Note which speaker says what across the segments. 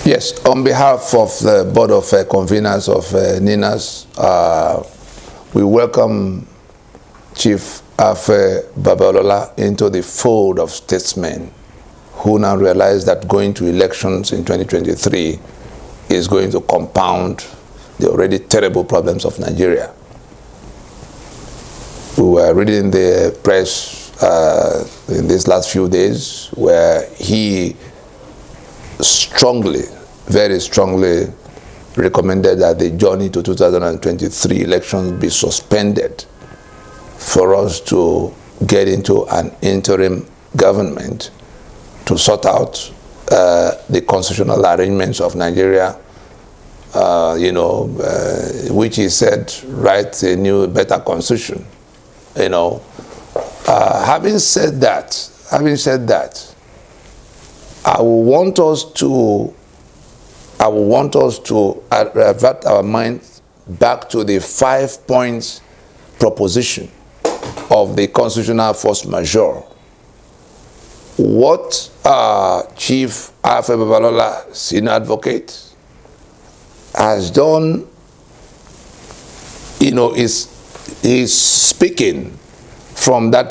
Speaker 1: Yes, on behalf of the Board of Conveners of NINAS, we welcome Chief Babalola into the fold of statesmen who now realize that going to elections in 2023 is going to compound the already terrible problems of Nigeria. We were reading the press in these last few days where he very strongly recommended that the journey to 2023 elections be suspended for us to get into an interim government to sort out the constitutional arrangements of Nigeria, which he said write a new, better constitution. Having said that, I will want us to avert our minds back to the 5 points proposition of the constitutional force majeure. What Chief Babalola, senior advocate, has done, is speaking from that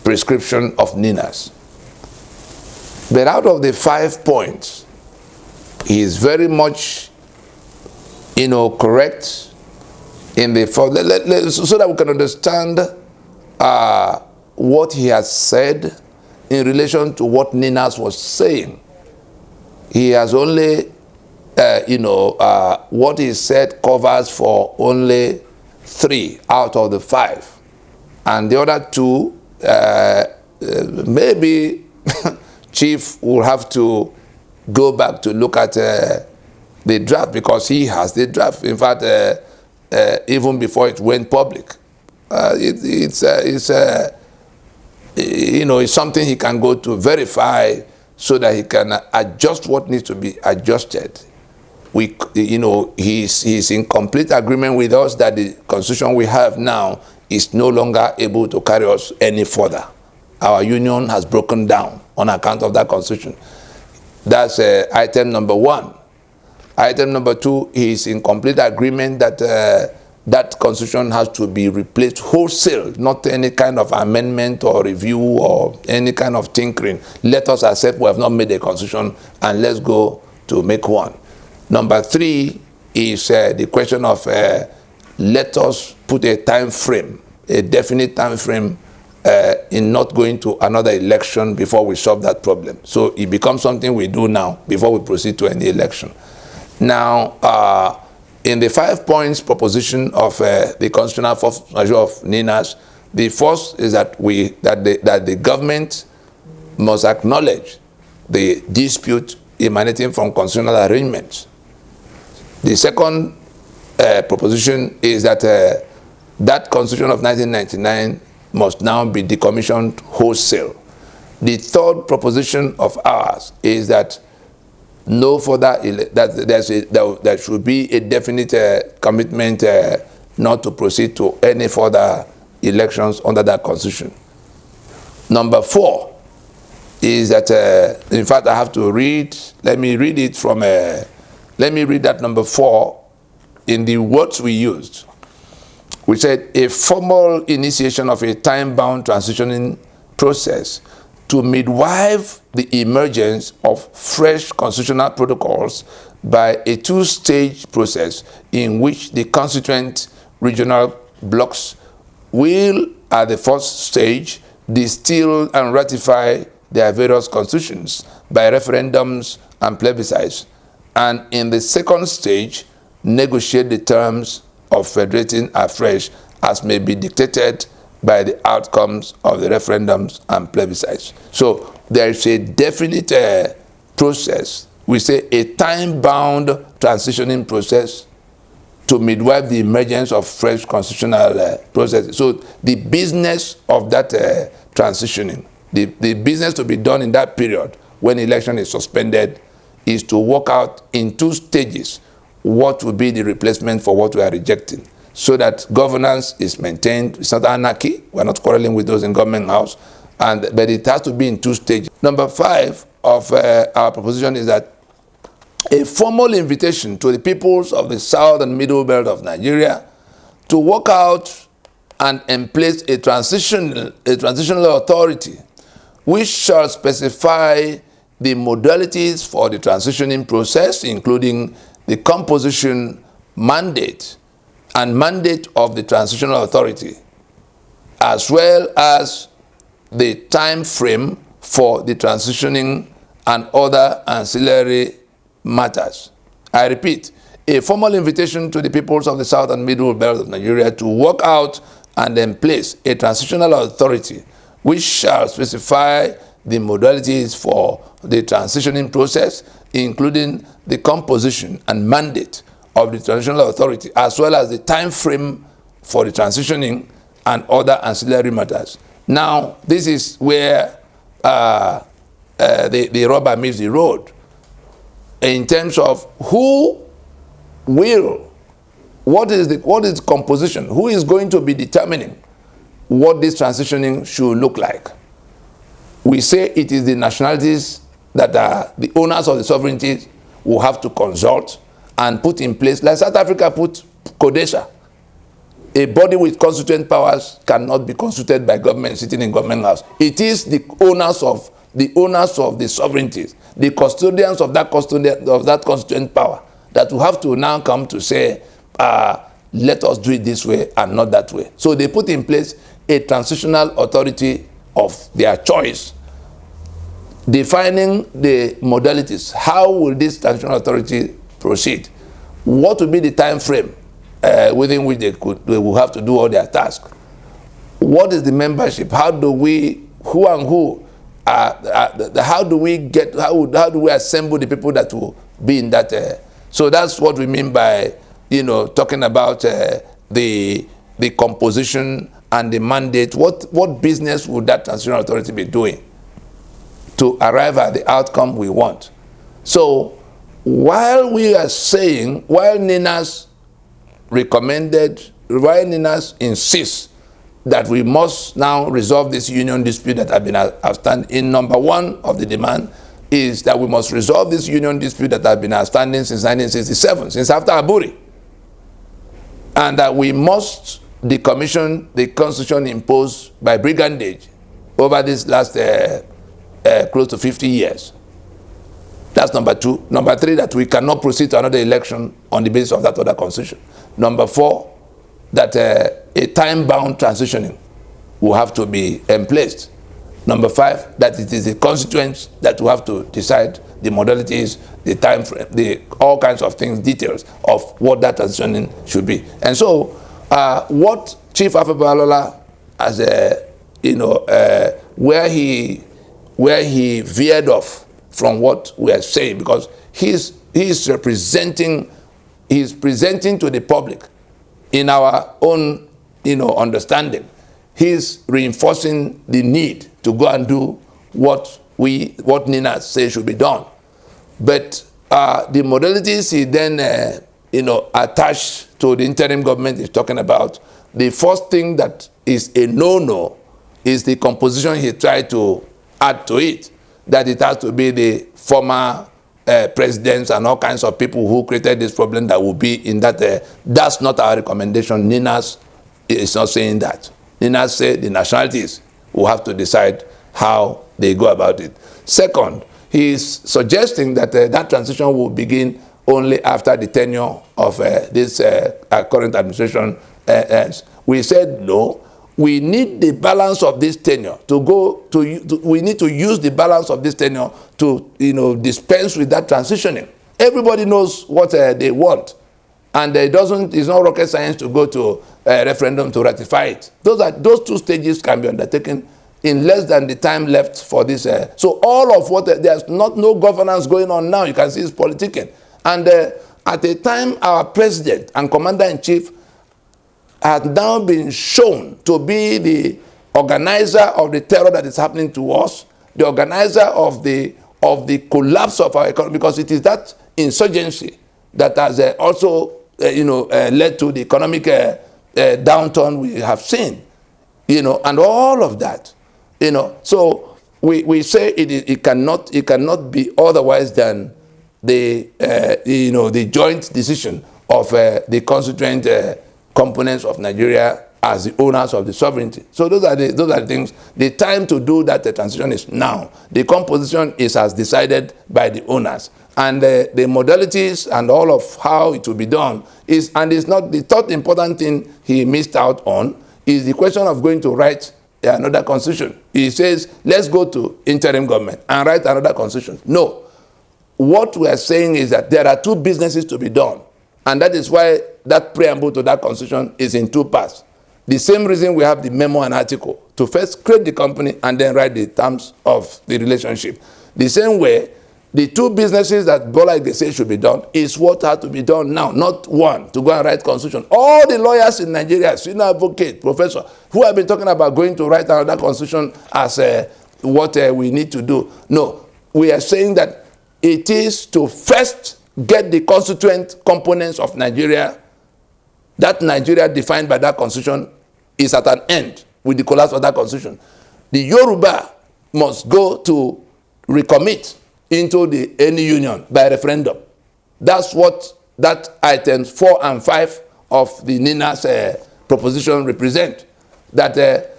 Speaker 1: prescription of NINAS. But out of the 5 points, he is very much, correct in the so that we can understand what he has said in relation to what NINAS was saying. He has only, what he said covers for only 3 out of the 5, and the other 2, maybe. Chief will have to go back to look at the draft, because he has the draft. In fact, even before it went public, it's something he can go to verify so that he can adjust what needs to be adjusted. He's in complete agreement with us that the constitution we have now is no longer able to carry us any further. Our union has broken down on account of that constitution. That's item number 1. Item number 2, he is in complete agreement that that constitution has to be replaced wholesale, not any kind of amendment or review or any kind of tinkering. Let us accept we have not made a constitution and let's go to make one. Number 3 is the question of let us put a time frame, a definite time frame in not going to another election before we solve that problem. So it becomes something we do now before we proceed to any election. Now, in the 5 points proposition of the constitutional force majeure of NINAS, the first is that the government must acknowledge the dispute emanating from constitutional arrangements. The second proposition is that that constitution of 1999 must now be decommissioned wholesale. The third proposition of ours is that no further there should be a definite commitment not to proceed to any further elections under that constitution. Number 4 is that in fact I have to read. Let me read it from. Let me read that number 4 in the words we used. We said a formal initiation of a time-bound transitioning process to midwife the emergence of fresh constitutional protocols by a 2-stage process in which the constituent regional blocks will, at the first stage, distill and ratify their various constitutions by referendums and plebiscites, and in the second stage, negotiate the terms of federating afresh as may be dictated by the outcomes of the referendums and plebiscites. So there is a definite process. We say a time-bound transitioning process to midwife the emergence of fresh constitutional processes. So the business of that transitioning, the business to be done in that period when election is suspended, is to work out in 2 stages what will be the replacement for what we are rejecting, so that governance is maintained. It's not anarchy. We're not quarreling with those in government house, but it has to be in 2 stages. Number 5 of our proposition is that a formal invitation to the peoples of the south and middle belt of Nigeria to work out and emplace a transitional authority which shall specify the modalities for the transitioning process, including the composition, mandate, and mandate of the transitional authority, as well as the time frame for the transitioning and other ancillary matters. I repeat, a formal invitation to the peoples of the south and middle belt of Nigeria to work out and then place a transitional authority which shall specify the modalities for the transitioning process, including the composition and mandate of the transitional authority, as well as the time frame for the transitioning and other ancillary matters. Now, this is where the rubber meets the road in terms of who will, what is composition, who is going to be determining what this transitioning should look like. We say it is the nationalities that are the owners of the sovereignty who have to consult and put in place, like South Africa put CODESA. A body with constituent powers cannot be consulted by government sitting in government house. It is the owners of the sovereignties, the custodians of that constituent power, that will have to now come to say, let us do it this way and not that way. So they put in place a transitional authority of their choice, defining the modalities. How will this transitional authority proceed? What will be the time frame within which they will have to do all their tasks? What is the membership? How do we, who and who, how do we assemble the people that will be in that? So that's what we mean by, talking about the composition and the mandate. What business would that transitional authority be doing to arrive at the outcome we want? So while we are saying, while NINAS insists that we must now resolve this union dispute that have been outstanding, in number one of the demand is that we must resolve this union dispute that have been outstanding since 1967, since after Aburi, and that we must decommission the constitution imposed by brigandage over this last close to 50 years. That's number two. Number three, that we cannot proceed to another election on the basis of that other constitution. Number four, that a time-bound transitioning will have to be emplaced. Number five, that it is the constituents that will have to decide the modalities, the time frame, all kinds of things, details of what that transitioning should be. And so, what Chief Babalola, as where he veered off from what we are saying, because he's presenting to the public in our own understanding. He's reinforcing the need to go and do what NINAS says should be done. But the modalities he then attached to the interim government is talking about, the first thing that is a no-no is the composition he tried to add to it, that it has to be the former presidents and all kinds of people who created this problem that will be in that. That's not our recommendation. NINAS is not saying that. NINAS said the nationalities will have to decide how they go about it. Second, he's suggesting that that transition will begin only after the tenure of this current administration ends. We said no. We need the balance of this tenure we need to use the balance of this tenure to dispense with that transitioning. Everybody knows what they want, and it's not rocket science to go to a referendum to ratify it. Those two stages can be undertaken in less than the time left for this. So all of what there's no governance going on now. You can see it's politicking, and at the time our president and commander-in-chief has now been shown to be the organizer of the terror that is happening to us, the organizer of the collapse of our economy, because it is that insurgency that has also led to the economic downturn we have seen, and all of that, So we say it cannot be otherwise than the joint decision of the constituent components of Nigeria as the owners of the sovereignty. So those are the things. The time to do that transition is now. The composition is as decided by the owners. And the modalities and all of how it will be done is, and it's not the third important thing he missed out on, is the question of going to write another constitution. He says, let's go to interim government and write another constitution. No. What we are saying is that there are two businesses to be done. And that is why that preamble to that constitution is in two parts. The same reason we have the memo and article, to first create the company and then write the terms of the relationship. The same way, the two businesses that Babalola says should be done is what has to be done now, not one, to go and write constitution. All the lawyers in Nigeria, senior advocate, professor, who have been talking about going to write another constitution as what we need to do. No, we are saying that it is to first get the constituent components of Nigeria. That Nigeria defined by that constitution is at an end with the collapse of that constitution. The Yoruba must go to recommit into any union by referendum. That's what that items 4 and 5 of the NINAS proposition represent. That there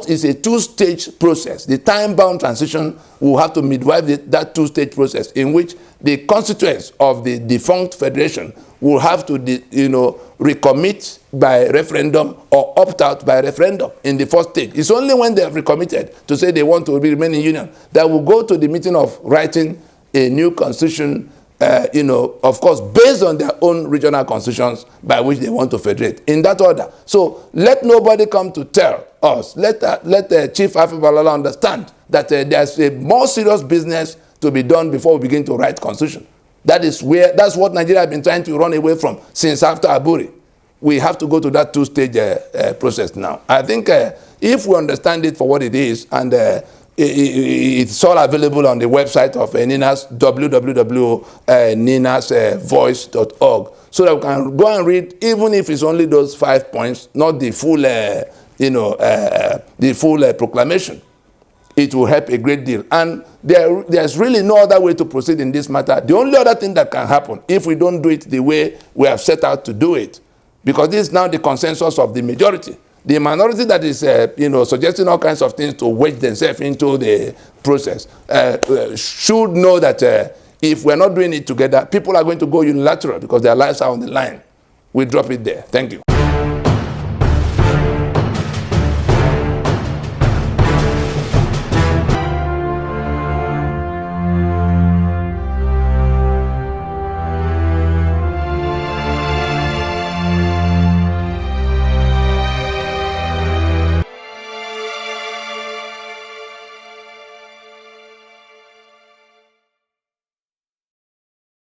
Speaker 1: is a two-stage process. The time-bound transition will have to midwife that two-stage process in which the constituents of the defunct federation will have to recommit by referendum or opt out by referendum in the first stage. It's only when they have recommitted to say they want to remain in union that will go to the meeting of writing a new constitution, of course, based on their own regional constitutions by which they want to federate, in that order. So let nobody come to tell us, let the Chief Babalola understand that there's a more serious business to be done before we begin to write constitution. That's what Nigeria has been trying to run away from since after Aburi. We have to go to that two-stage process now. I think if we understand it for what it is, and it's all available on the website of NINAS, www.ninasvoice.org, so that we can go and read, even if it's only those 5 points, not the full, proclamation. It will help a great deal. And there's really no other way to proceed in this matter. The only other thing that can happen, if we don't do it the way we have set out to do it, because this is now the consensus of the majority. The minority that is, suggesting all kinds of things to wedge themselves into the process should know that if we're not doing it together, people are going to go unilateral because their lives are on the line. We drop it there. Thank you.